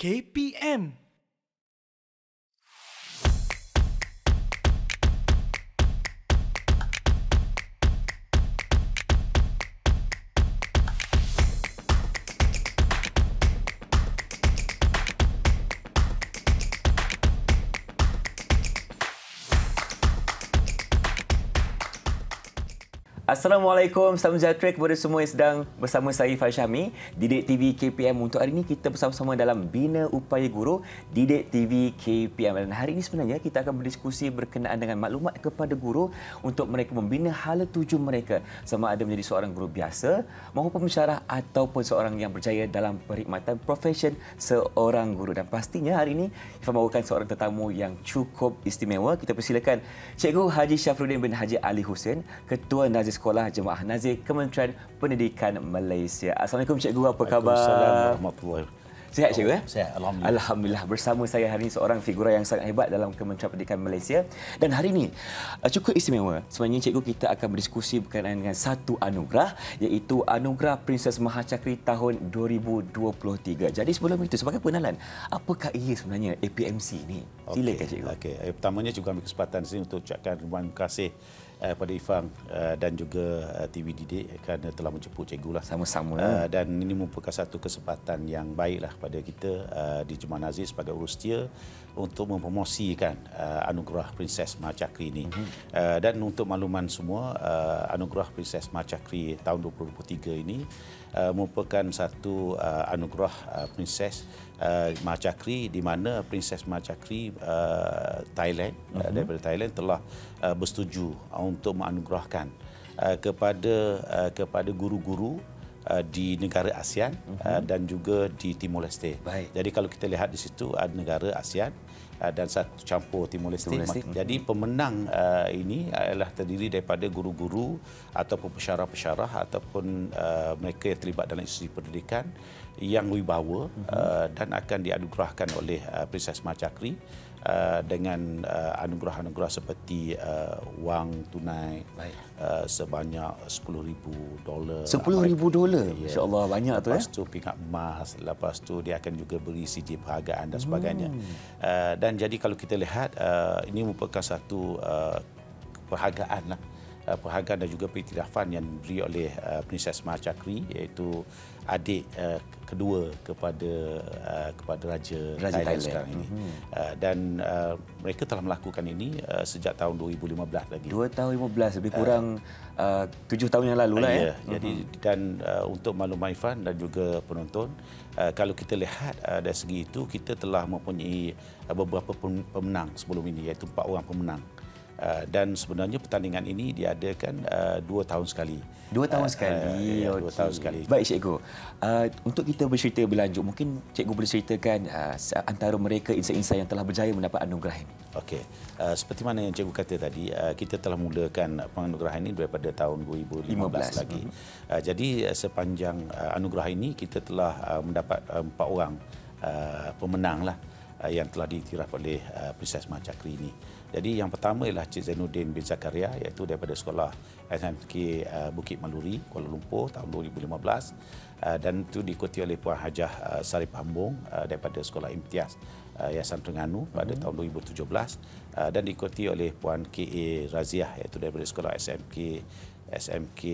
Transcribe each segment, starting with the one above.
KPM. Assalamualaikum, salam sejahtera kepada semua yang sedang bersama saya Ifan Syahmi, Didik TV KPM. Untuk hari ini kita bersama-sama dalam Bina Upaya Guru Didik TV KPM. Dan hari ini sebenarnya kita akan berdiskusi berkenaan dengan maklumat kepada guru untuk mereka membina hala tuju mereka, sama ada menjadi seorang guru biasa maupun pensyarah ataupun seorang yang berjaya dalam perkhidmatan profesion seorang guru. Dan pastinya hari ini Ifan bawakan seorang tetamu yang cukup istimewa. Kita persilakan Cikgu Haji Syafruddin bin Haji Ali Hussein, Ketua Nazir Sekolah Jemaah Nazir Kementerian Pendidikan Malaysia. Assalamualaikum Cikgu, apa khabar? Assalamualaikum warahmatullahi wabarakatuh. Sihat Cikgu? Sihat, Alhamdulillah. Alhamdulillah. Bersama saya hari ini seorang figura yang sangat hebat dalam Kementerian Pendidikan Malaysia. Dan hari ini cukup istimewa. Sebenarnya Cikgu, kita akan berdiskusi berkenaan dengan satu anugerah, iaitu Anugerah Princess Mahacakri tahun 2023. Jadi sebelum itu, sebagai pengenalan, apakah ia sebenarnya APMC ini? Silakan Cikgu. Okey. Pertamanya juga ambil kesempatan sini untuk ucapkan terima kasih pada Ifang dan juga TV Didik kerana telah menjemput Cikgu lah. Sama-sama. Dan ini merupakan satu kesempatan yang baiklah pada kita di Jemaah Nazir sebagai urus setia untuk mempromosikan Anugerah Princess Mahacakri ini. Dan untuk makluman semua, Anugerah Princess Mahacakri tahun 2023 ini merupakan satu anugerah Princess Mahacakri di mana Princess Mahacakri Thailand daripada Thailand telah bersetuju untuk menganugerahkan kepada guru-guru di negara ASEAN dan juga di Timor Leste. Baik. Jadi kalau kita lihat di situ ada negara ASEAN dan satu campur Timor Leste. Jadi pemenang ini adalah terdiri daripada guru-guru ataupun pensyarah-pensyarah ataupun mereka yang terlibat dalam institusi pendidikan yang wibawa dan akan dianugerahkan oleh Princess Mahacakri dengan anugerah-anugerah seperti wang tunai sebanyak $10,000. $10,000? Ya. Insya-Allah banyak tu. Lepas tu pingat emas, lepas tu dia akan juga beri CD penghargaan dan sebagainya. Dan jadi kalau kita lihat ini merupakan satu penghargaan lah. Penghargaan dan juga pengiktirafan yang diberi oleh Princess Mahacakri, iaitu adik kedua kepada Raja Thailand sekarang ini. Dan mereka telah melakukan ini sejak tahun 2015 lagi. 2015, lebih kurang 7 tahun yang lalu lah. Ya. Jadi dan untuk maklumat Ifan dan juga penonton, kalau kita lihat dari segi itu, kita telah mempunyai beberapa pemenang sebelum ini, iaitu 4 orang pemenang. Dan sebenarnya pertandingan ini diadakan 2 tahun sekali. 2 tahun sekali. Ya, 2 tahun sekali. Baik Cikgu. Untuk kita bercerita berlanjut, mungkin Cikgu boleh ceritakan antara mereka insan-insan yang telah berjaya mendapat anugerah ini. Okey. Seperti mana yang Cikgu kata tadi, kita telah mulakan penganugerahan ini daripada tahun 2015 lagi. Jadi sepanjang anugerah ini kita telah mendapat 4 orang pemenang lah yang telah diiktiraf oleh Princess Mahacakri ini. Jadi yang pertama ialah Cik Zainuddin bin Zakaria, iaitu daripada sekolah SMK Bukit Maluri, Kuala Lumpur tahun 2015, dan itu diikuti oleh Puan Hajah Sarip Hambung daripada sekolah Imtiaz Yayasan Terengganu pada tahun 2017, dan diikuti oleh Puan K.A. Raziah, iaitu daripada sekolah SMK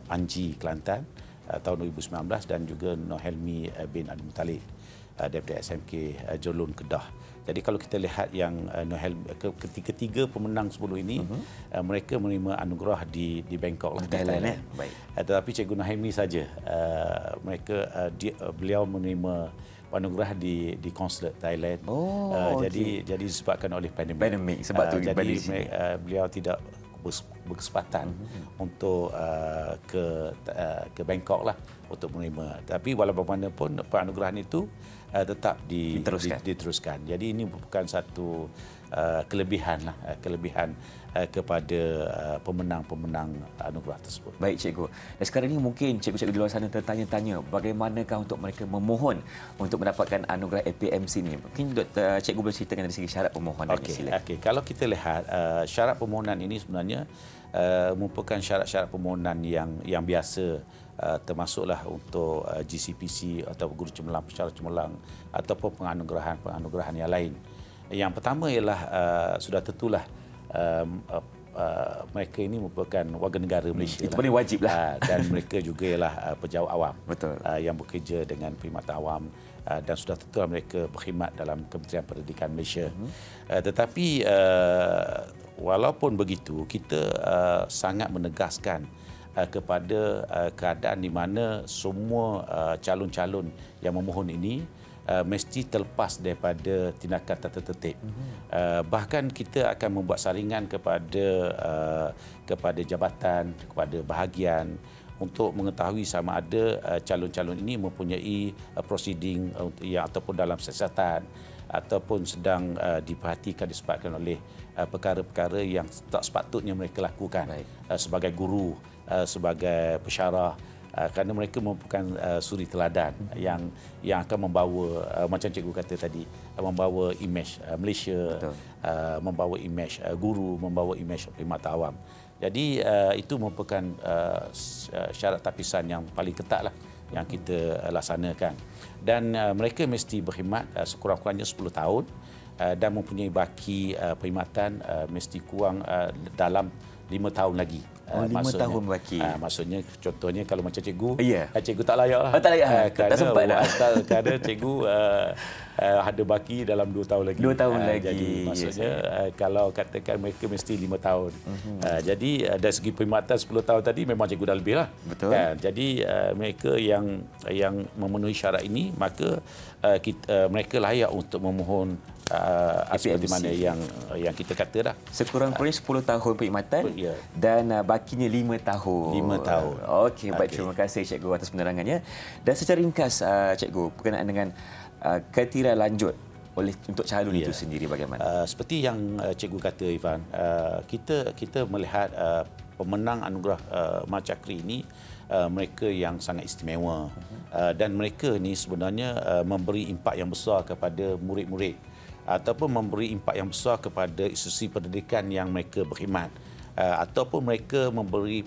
Panji Kelantan tahun 2019, dan juga Nohelmi bin Abdul Muttalib daripada SMK Jolun Kedah. Jadi kalau kita lihat yang ketiga pemenang sebelum ini, mereka menerima anugerah di Bangkok lah, Thailand. Baik. Tetapi Cikgu Nohelmi saja beliau menerima anugerah di konsulat Thailand. Jadi disebabkan oleh pandemik. Sebab tu jadi beliau tidak berkesempatan untuk ke Bangkok lah untuk menerima. Tapi walaupun mana pun penganugerahan itu tetap diteruskan. Jadi ini merupakan satu kelebihan kepada pemenang-pemenang anugerah tersebut. Baik Cikgu. Dan sekarang ini mungkin cikgu-cikgu di luar sana tertanya-tanya bagaimanakah untuk mereka memohon untuk mendapatkan anugerah APMC ini. Mungkin Cikgu boleh ceritakan dari segi syarat permohonan. Okey. Kalau kita lihat syarat permohonan ini sebenarnya merupakan syarat-syarat permohonan yang biasa, termasuklah untuk GCPC atau guru cemerlang, pensyarah cemerlang ataupun penganugerahan yang lain. Yang pertama ialah sudah tentulah mereka ini merupakan warga negara Malaysia. Itu paling wajib lah. Dan mereka juga ialah pejabat awam. Betul. Yang bekerja dengan perkhidmatan awam, dan sudah tentu mereka berkhidmat dalam Kementerian Pendidikan Malaysia. Tetapi walaupun begitu, kita sangat menegaskan kepada keadaan di mana semua calon-calon yang memohon ini mesti terlepas daripada tindakan tata tertib. Bahkan kita akan membuat saringan kepada jabatan, kepada bahagian untuk mengetahui sama ada calon-calon ini mempunyai proceeding yang ataupun dalam siasatan ataupun sedang diperhatikan disebabkan oleh perkara-perkara yang tak sepatutnya mereka lakukan. Sebagai guru, sebagai pensyarah, kerana mereka merupakan suri teladan yang akan membawa, macam cikgu kata tadi, membawa imej Malaysia, membawa imej guru, membawa imej perkhidmatan awam. Jadi itu merupakan syarat tapisan yang paling ketat lah yang kita laksanakan. Dan mereka mesti berkhidmat sekurang-kurangnya 10 tahun dan mempunyai baki perkhidmatan mesti kurang dalam 5 tahun lagi. 5 tahun baki. Maksudnya contohnya kalau macam cikgu, Yeah. Cikgu tak layak lah. Tak layak. Tak sempat dah. Kerana cikgu ada baki dalam 2 tahun lagi. 2 tahun lagi. Jadi maksudnya kalau katakan mereka mesti 5 tahun. Jadi dari segi perkhidmatan 10 tahun tadi memang cikgu dah lebih lah. Betul. Jadi mereka yang memenuhi syarat ini, maka mereka layak untuk memohon seperti mana yang kita kata dah. Sekurang-kurangnya 10 tahun perkhidmatan dan bakinya 5 tahun. 5 tahun. Okey, baik. Terima kasih cikgu atas penerangannya. Dan secara ringkas cikgu, berkenaan dengan kriteria lanjut untuk calon itu sendiri bagaimana? Seperti yang cikgu kata Ivan, kita melihat pemenang anugerah Mahir Cakri ini mereka yang sangat istimewa, dan mereka ni sebenarnya memberi impak yang besar kepada murid-murid ataupun memberi impak yang besar kepada institusi pendidikan yang mereka berkhidmat, ataupun mereka memberi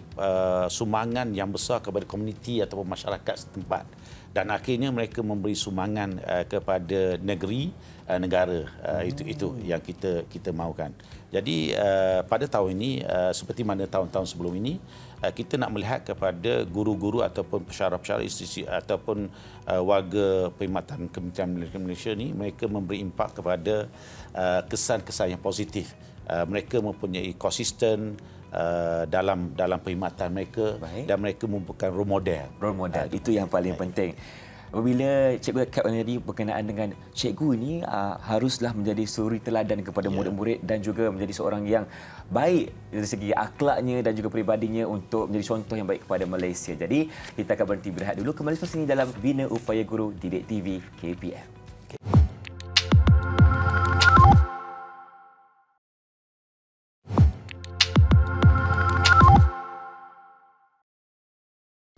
sumbangan yang besar kepada komuniti ataupun masyarakat setempat, dan akhirnya mereka memberi sumbangan kepada negeri, negara. Itu yang kita mahukan. Jadi pada tahun ini seperti mana tahun-tahun sebelum ini, kita nak melihat kepada guru-guru ataupun pensyarah-pensyarah institusi ataupun warga perkhidmatan Kementerian Pendidikan Malaysia ni, mereka memberi impak kepada kesan-kesan yang positif. Mereka mempunyai konsisten dalam perkhidmatan mereka. Baik. Dan mereka merupakan role model. Role model itu yang paling penting. Apabila cikgu Kak tadi berkenaan dengan cikgu ini haruslah menjadi suri teladan kepada murid-murid dan juga menjadi seorang yang baik dari segi akhlaknya dan juga peribadinya untuk menjadi contoh yang baik kepada Malaysia. Jadi kita akan berhenti berehat dulu, kembali selepas ini dalam Bina Upaya Guru Didik TV KPM.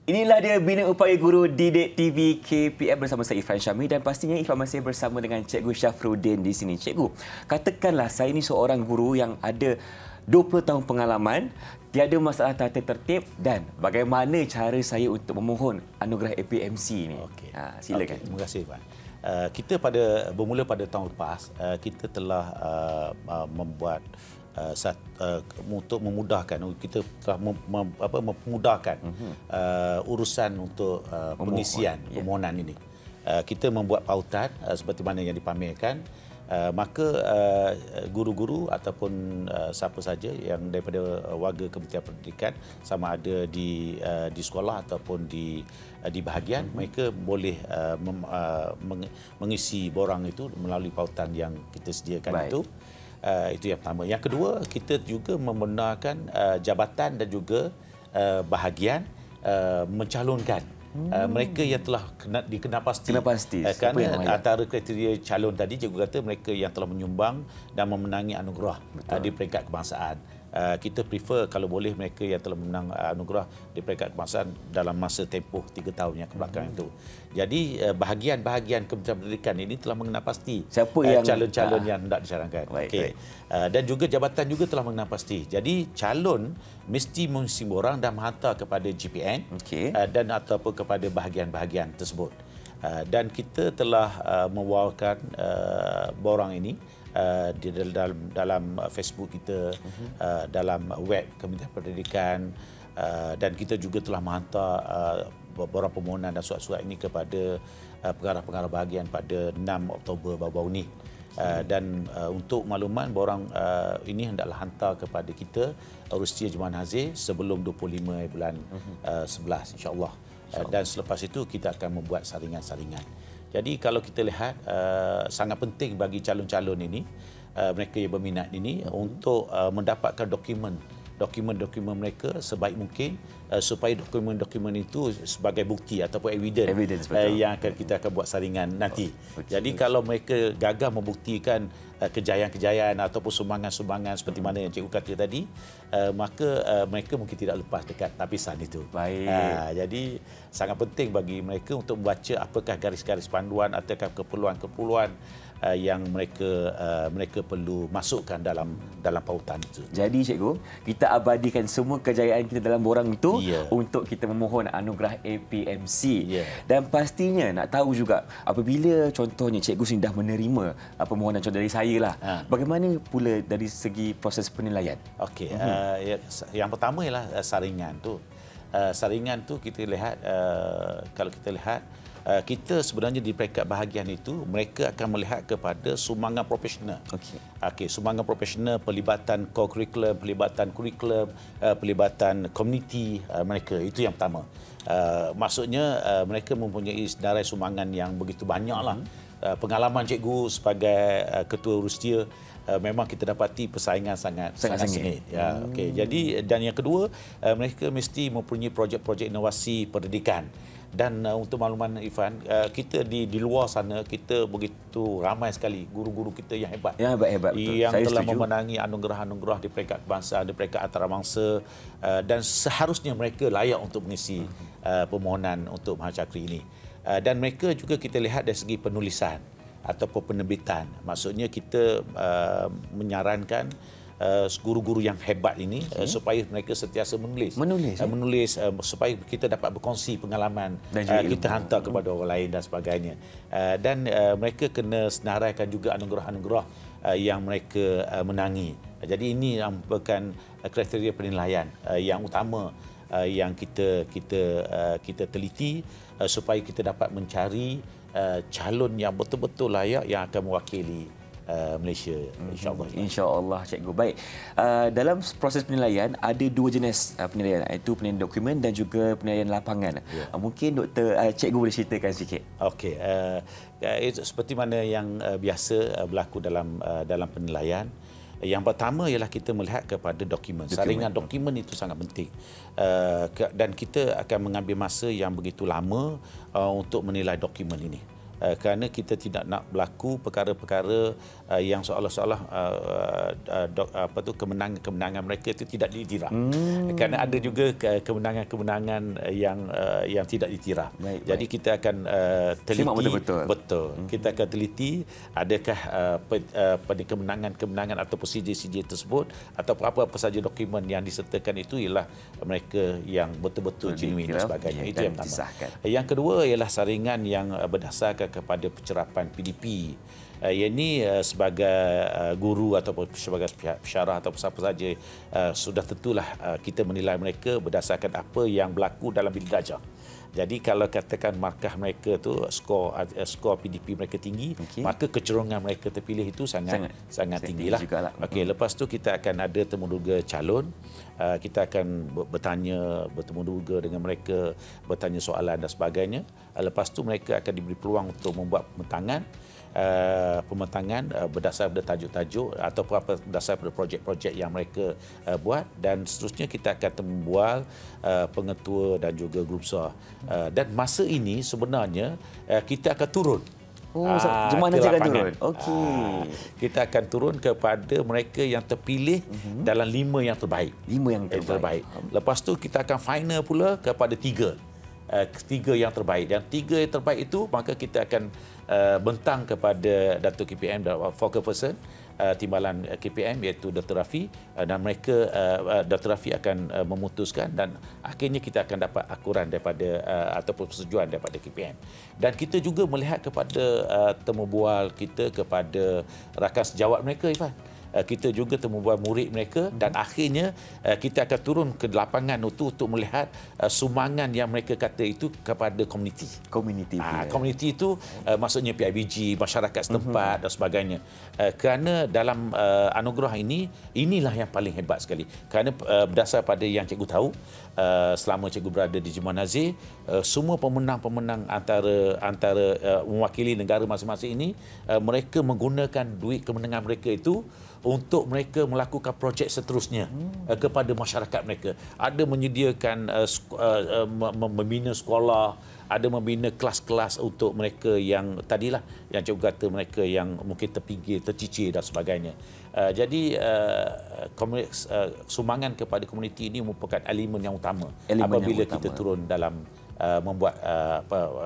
Inilah dia Bina Upaya Guru Didik TV KPM bersama saya Irfan Syamil, dan pastinya Irfan masih bersama dengan Cikgu Syafruddin di sini. Cikgu, katakanlah saya ini seorang guru yang ada 20 tahun pengalaman, tiada masalah tata tertib, dan bagaimana cara saya untuk memohon anugerah APMC ini? Silakan. Terima kasih, Pak. Kita bermula pada tahun lepas, kita telah membuat untuk memudahkan, kita telah memudahkan urusan untuk pengisian permohonan ini. Kita membuat pautan seperti mana yang dipamerkan, maka guru-guru ataupun siapa saja yang daripada warga Kementerian Pendidikan, sama ada di sekolah ataupun di bahagian, mereka boleh mengisi borang itu melalui pautan yang kita sediakan. Baik. Itu yang pertama. Yang kedua, kita juga membenarkan jabatan dan juga bahagian mencalonkan mereka yang telah dikenal pasti. Kerana antara kriteria calon tadi, cikgu kata mereka yang telah menyumbang dan memenangi anugerah di peringkat kebangsaan. kita prefer kalau boleh mereka yang telah memenang anugerah di peringkat kebangsaan dalam masa tempoh 3 tahun yang kebelakang itu. Jadi bahagian-bahagian Kementerian Pendidikan ini telah mengenal pasti siapa yang calon-calon yang hendak dicalonkan. Okey. Dan juga jabatan juga telah mengenal pasti. Jadi calon mesti mengisi borang dan menghantar kepada GPN dan ataupun kepada bahagian-bahagian tersebut. Dan kita telah membawakan borang ini di dalam Facebook kita, dalam web Kementerian Pendidikan, dan kita juga telah menghantar borang permohonan dan surat-surat ini kepada pengarah-pengarah bahagian pada 6 Oktober baru-baru ini. Dan untuk makluman, borang ini hendaklah hantar kepada kita Rusia Jemaah Nazir sebelum 25 bulan 11 insya-Allah. Dan selepas itu kita akan membuat saringan-saringan. Jadi kalau kita lihat sangat penting bagi calon-calon ini, mereka yang berminat ini untuk mendapatkan dokumen mereka sebaik mungkin supaya dokumen-dokumen itu sebagai bukti ataupun evidence yang kita akan buat saringan nanti. Jadi kalau mereka gagal membuktikan kejayaan-kejayaan ataupun sumbangan-sumbangan seperti mana yang cikgu kata tadi, maka mereka mungkin tidak lepas dekat lapisan itu. Baik. Jadi sangat penting bagi mereka untuk membaca apakah garis-garis panduan ataukah keperluan-keperluan yang mereka perlu masukkan dalam pautan itu. Jadi cikgu, kita abadikan semua kejayaan kita dalam borang itu untuk kita memohon anugerah APMC. Dan pastinya nak tahu juga apabila contohnya cikgu sudah menerima permohonan contoh dari saya lah. Bagaimana pula dari segi proses penilaian? Okey, yang pertama ialah saringan tu. Saringan tu kita lihat, kalau kita lihat kita sebenarnya di peringkat bahagian itu mereka akan melihat kepada sumbangan profesional. Okey, sumbangan profesional, pelibatan co-curriculum, pelibatan kurikulum, pelibatan komuniti mereka, itu yang pertama. Maksudnya mereka mempunyai senarai sumbangan yang begitu banyaklah. Pengalaman cikgu sebagai ketua Rusia, memang kita dapati persaingan sangat sengit. Okey, jadi dan yang kedua, mereka mesti mempunyai projek-projek inovasi pendidikan. Dan untuk makluman Ifan, kita di luar sana kita begitu ramai sekali guru-guru kita yang hebat. Yang telah memenangi anugerah-anugerah di peringkat kebangsaan, di peringkat antarabangsa, dan seharusnya mereka layak untuk mengisi permohonan untuk Mahacakri ini. Dan mereka juga kita lihat dari segi penulisan ataupun penerbitan. Maksudnya kita menyarankan guru-guru yang hebat ini supaya mereka sentiasa menulis supaya kita dapat berkongsi pengalaman kita hantar kepada orang lain dan sebagainya. Dan mereka kena senaraikan juga anugerah-anugerah yang mereka menangi. Jadi ini merupakan kriteria penilaian yang utama yang kita teliti supaya kita dapat mencari calon yang betul-betul layak yang akan mewakili Malaysia, insya-Allah. Insya-Allah, cikgu. Baik. Dalam proses penilaian ada dua jenis penilaian, iaitu penilaian dokumen dan juga penilaian lapangan. Mungkin cikgu boleh ceritakan sikit. Okey, seperti mana yang biasa berlaku dalam penilaian. Yang pertama ialah kita melihat kepada dokumen. Saringan dokumen itu sangat penting. Dan kita akan mengambil masa yang begitu lama untuk menilai dokumen ini. Kerana kita tidak nak berlaku perkara-perkara yang seolah-olah kemenangan mereka itu tidak diiktiraf. Kerana ada juga kemenangan-kemenangan yang tidak diiktiraf. Jadi kita akan teliti betul. Kita akan teliti adakah kemenangan-kemenangan atau CJ tersebut atau apa-apa saja dokumen yang disertakan itu ialah mereka yang betul-betul genuine dan sebagainya. Itu yang pertama. Yang kedua ialah saringan yang berdasarkan kepada pencerapan PDP. Yang ini sebagai guru ataupun sebagai pensyarah atau siapa saja, sudah tentulah kita menilai mereka berdasarkan apa yang berlaku dalam bilik darjah. Jadi kalau katakan markah mereka tu skor PDP mereka tinggi, maka kecerungan mereka terpilih itu sangat tinggilah. Okey, lepas tu kita akan ada temuduga calon. Kita akan bertemu duga dengan mereka, bertanya soalan dan sebagainya. Lepas tu mereka akan diberi peluang untuk membuat pemetangan berdasar pada tajuk-tajuk atau berdasar pada projek-projek yang mereka buat, dan seterusnya kita akan membual pengetua dan juga grup besar. Dan masa ini sebenarnya kita akan turun Oh, jemaah Najib akan turun. Okey. Kita akan turun kepada mereka yang terpilih dalam 5 yang terbaik. 5 yang terbaik. Lepas tu kita akan final pula kepada 3. 3 yang terbaik. Dan 3 yang terbaik itu maka kita akan bentang kepada Datuk KPM focal person timbalan KPM iaitu Dr. Rafi dan mereka Dr. Rafi akan memutuskan dan akhirnya kita akan dapat akuran daripada ataupun persetujuan daripada KPM. Dan kita juga melihat kepada temu bual kita kepada rakan sejawat mereka, Ifan. Kita juga temu bual murid mereka dan akhirnya kita akan turun ke lapangan untuk melihat sumbangan yang mereka kata itu kepada komuniti. Komuniti itu maksudnya PIBG, masyarakat setempat dan sebagainya. Kerana dalam anugerah ini, inilah yang paling hebat sekali. Kerana berdasar pada yang cikgu tahu, selama cikgu berada di Jemaah Nazir, semua pemenang-pemenang antara mewakili negara masing-masing ini, mereka menggunakan duit kemenangan mereka itu untuk mereka melakukan projek seterusnya kepada masyarakat mereka. Ada menyediakan membina sekolah, ada membina kelas-kelas untuk mereka yang tadilah yang cikgu kata mereka yang mungkin terpinggir, tercicir dan sebagainya. Jadi sumbangan kepada komuniti ini merupakan elemen yang utama apabila kita turun dalam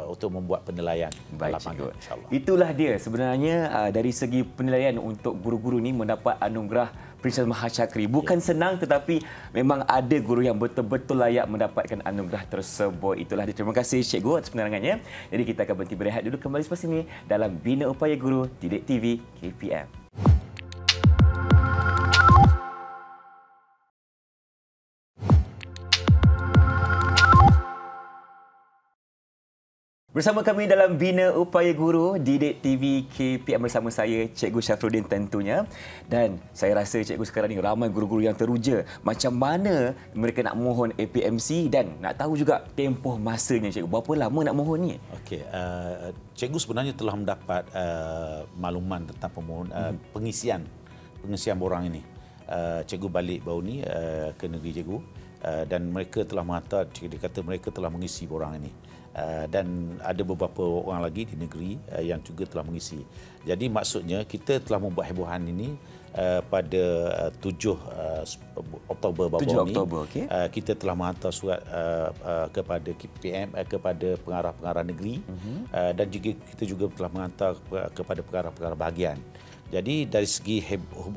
untuk membuat penilaian lapangan, insyaAllah. Itulah dia sebenarnya dari segi penilaian untuk guru-guru ni mendapat anugerah Princess Mahachakri. Bukan senang tetapi memang ada guru yang betul-betul layak mendapatkan anugerah tersebut. Itulah dia. Terima kasih Cikgu atas penerangannya. Jadi kita akan berhenti berehat dulu, kembali selepas ini dalam Bina Upaya Guru Didik TV KPM. Bersama kami dalam Bina Upaya Guru Didik TV KPM bersama saya Cikgu Syafruddin tentunya. Dan saya rasa cikgu sekarang ni ramai guru-guru yang teruja macam mana mereka nak mohon APMC dan nak tahu juga tempoh masanya cikgu. Berapa lama nak mohon ni? Okey, cikgu sebenarnya telah mendapat makluman tentang pengisian borang ini. Cikgu balik baru ni ke negeri cikgu dan mereka telah menghantar, dia kata mereka telah mengisi borang ini. Dan ada beberapa orang lagi di negeri yang juga telah mengisi. Jadi maksudnya kita telah membuat hebohan ini pada 7 Oktober baru ini. Okay. Kita telah menghantar surat kepada KPM, kepada pengarah-pengarah negeri dan juga kita juga telah menghantar kepada pengarah-pengarah bahagian. Jadi dari segi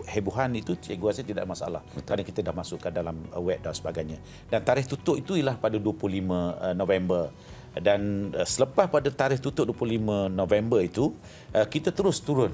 hebohan itu cikgu rasa tidak masalah. Kerana kita dah masukkan dalam web dan sebagainya. Dan tarikh tutup itu ialah pada 25 November. Dan selepas pada tarikh tutup 25 November itu, kita terus turun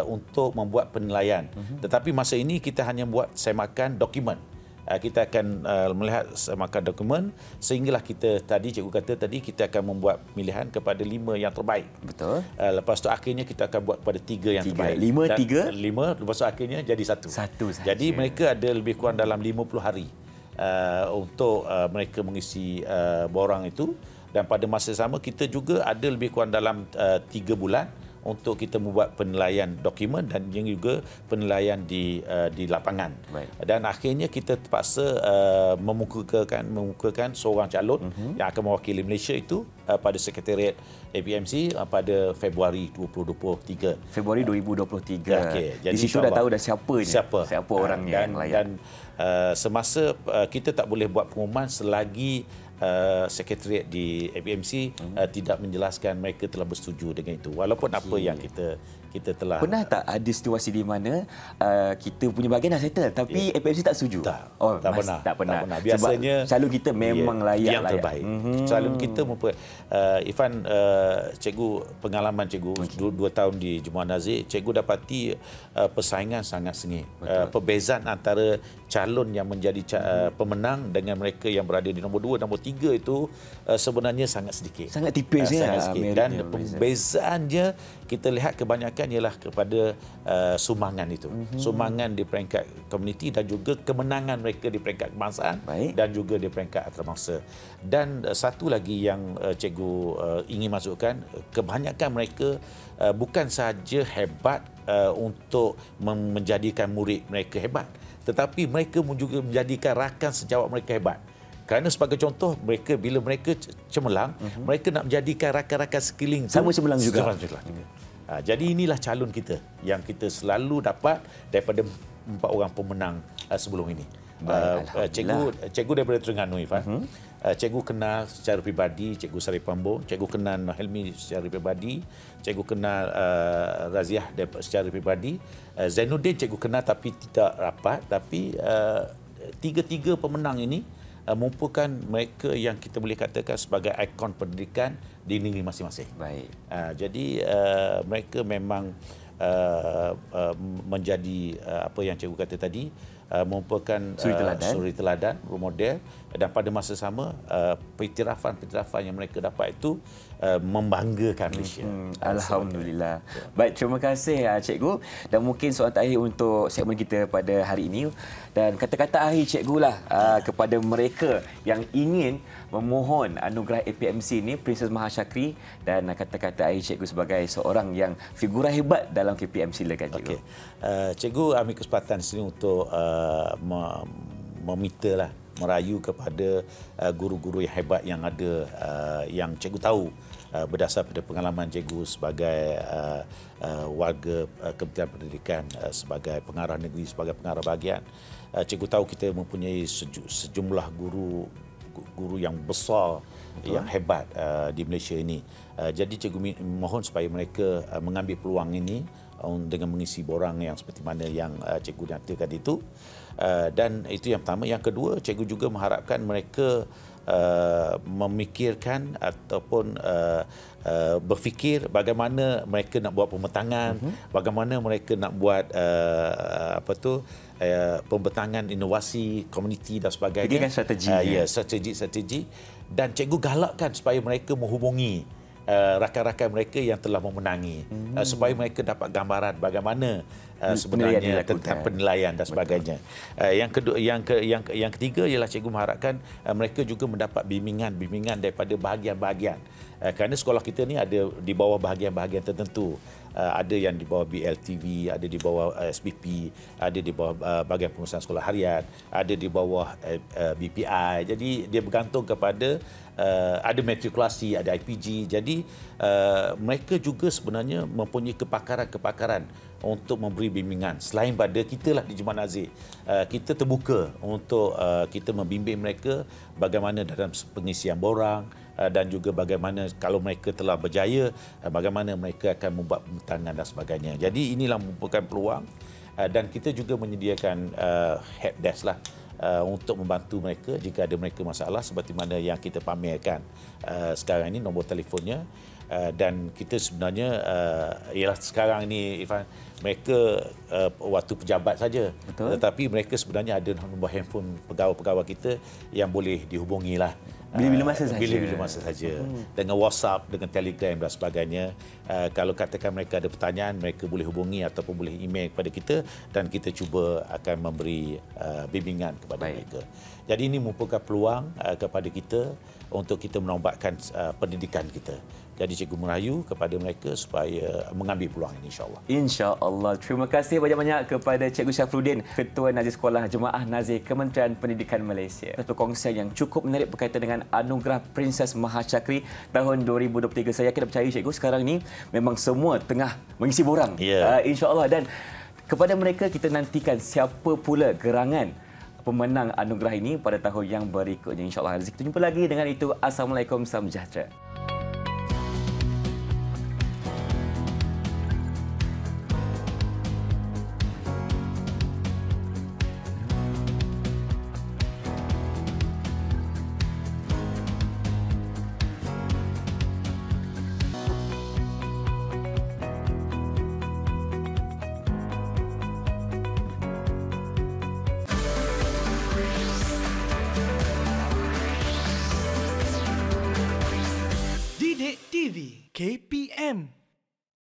untuk membuat penilaian. Tetapi masa ini kita hanya buat semakan dokumen. Kita akan melihat semakan dokumen sehinggalah kita tadi cikgu kata tadi kita akan membuat pilihan kepada 5 yang terbaik. Betul. Lepas tu akhirnya kita akan buat pada 3 yang terbaik. 5 lepas tu akhirnya jadi 1. Satu sahaja. Jadi mereka ada lebih kurang dalam 50 hari untuk mereka mengisi borang itu. Dan pada masa sama kita juga ada lebih kurang dalam 3 bulan untuk kita membuat penilaian dokumen dan juga penilaian di lapangan. Baik. Dan akhirnya kita terpaksa memukakan seorang calon yang akan mewakili Malaysia itu pada Sekretariat APMC pada Februari 2023. Februari 2023. Okay. Di situ dah tahu dah siapa orangnya yang layak. Dan semasa kita tak boleh buat pengumuman selagi Sekretariat di APMC tidak menjelaskan mereka telah bersetuju dengan itu. Walaupun apa yang kita telah... Pernah tak ada situasi di mana kita punya bahagian dah settle tapi APMC tak setuju? Tak pernah. sebab Biasanya selalu kita memang layak yang terbaik. Selalu kita Ifan, cikgu pengalaman cikgu 2 tahun di Jemaah Nazir, cikgu dapati persaingan sangat sengit. Perbezaan antara calon yang menjadi pemenang dengan mereka yang berada di nombor 2, nombor 3 itu sebenarnya sangat sedikit. Sangat tipis sangat sedikit. Dan perbezaannya kita lihat kebanyakan ialah kepada sumbangan itu. Sumbangan di peringkat komuniti dan juga kemenangan mereka di peringkat kebangsaan. Baik. Dan juga di peringkat antarabangsa. Dan satu lagi yang cikgu ingin masukkan, kebanyakan mereka bukan sahaja hebat untuk menjadikan murid mereka hebat, tetapi mereka juga menjadikan rakan sejawat mereka hebat. Kerana sebagai contoh, bila mereka cemerlang, mereka nak menjadikan rakan-rakan sekeliling sama cemerlang juga. Jadi inilah calon kita yang kita selalu dapat daripada 4 orang pemenang sebelum ini. Cikgu daripada Terengganu, Irfan. Cikgu kenal secara peribadi Cikgu Sarip Pambong, Cikgu kenal Helmi secara peribadi, Cikgu kenal Raziah secara peribadi, Zainuddin Cikgu kenal tapi tidak rapat, tapi tiga-tiga pemenang ini merupakan mereka yang kita boleh katakan sebagai ikon pendidikan di negeri masing-masing. Baik. Jadi mereka memang menjadi apa yang cikgu kata tadi, merupakan suri teladan, role model, dan pada masa sama pengiktirafan yang mereka dapat itu membanggakan Malaysia. Alhamdulillah. Baik, terima kasih cikgu, dan mungkin soalan terakhir untuk segmen kita pada hari ini, dan kata-kata akhir cikgu lah kepada mereka yang ingin memohon anugerah APMC ini, Princess Mahashakri, dan kata-kata akhir cikgu sebagai seorang yang figura hebat dalam KPM. Silakan cikgu. Cikgu ambil kesempatan sini untuk meminta merayu kepada guru-guru yang hebat yang ada, yang cikgu tahu berdasar pada pengalaman cikgu sebagai warga Kementerian Pendidikan, sebagai pengarah negeri, sebagai pengarah bahagian. Cikgu tahu kita mempunyai sejumlah guru yang besar, yang hebat di Malaysia ini. Jadi cikgu mohon supaya mereka mengambil peluang ini dengan mengisi borang yang seperti mana yang cikgu nyatakan itu. Dan itu yang pertama. Yang kedua, cikgu juga mengharapkan mereka memikirkan ataupun berfikir bagaimana mereka nak buat pemetangan, bagaimana mereka nak buat pembetangan inovasi komuniti dan sebagainya. Ini kan strategi. Strategi. Dan cikgu galakkan supaya mereka menghubungi rakan-rakan mereka yang telah memenangi, supaya mereka dapat gambaran bagaimana sebenarnya tentang penilaian dan sebagainya. Yang ketiga ialah cikgu mengharapkan mereka juga mendapat bimbingan daripada bahagian-bahagian. Kerana sekolah kita ni ada di bawah bahagian-bahagian tertentu. Ada yang di bawah BLTV, ada di bawah SBP, ada di bawah bahagian pengurusan sekolah harian, ada di bawah BPI. Jadi dia bergantung kepada ada matrikulasi, ada IPG. Jadi mereka juga sebenarnya mempunyai kepakaran untuk memberi bimbingan. Selain pada kita lah di Jemaah Nazir, kita terbuka untuk kita membimbing mereka bagaimana dalam pengisian borang, dan juga bagaimana kalau mereka telah berjaya, bagaimana mereka akan membuat pemetangan dan sebagainya. Jadi inilah merupakan peluang, dan kita juga menyediakan help desk lah untuk membantu mereka jika ada mereka masalah, seperti mana yang kita pamerkan sekarang ini nombor telefonnya. Dan kita sebenarnya ialah sekarang ini, Irfan, mereka waktu pejabat saja. Betul. Tetapi mereka sebenarnya ada nombor handphone pegawai-pegawai kita yang boleh dihubungi lah. Bila-bila masa saja. Bila-bila masa saja. Dengan WhatsApp, dengan Telegram dan sebagainya. Kalau katakan mereka ada pertanyaan, mereka boleh hubungi ataupun boleh email kepada kita, dan kita cuba akan memberi bimbingan kepada mereka. Jadi ini merupakan peluang kepada kita untuk kita menombatkan pendidikan kita. Jadi cikgu merayu kepada mereka supaya mengambil peluang ini, insya-Allah. Insya-Allah. Terima kasih banyak-banyak kepada Cikgu Syafruddin, Ketua Nazir Sekolah Jemaah Nazir Kementerian Pendidikan Malaysia. Perkongsian yang cukup menarik berkaitan dengan anugerah Princess Mahashakri tahun 2023. Saya yakin dan percaya cikgu sekarang ini memang semua tengah mengisi borang. Insya-Allah. Dan kepada mereka kita nantikan siapa pula gerangan pemenang anugerah ini pada tahun yang berikutnya, insya-Allah. Kita jumpa lagi. Dengan itu, Assalamualaikum, salam sejahtera. Didik TV KPM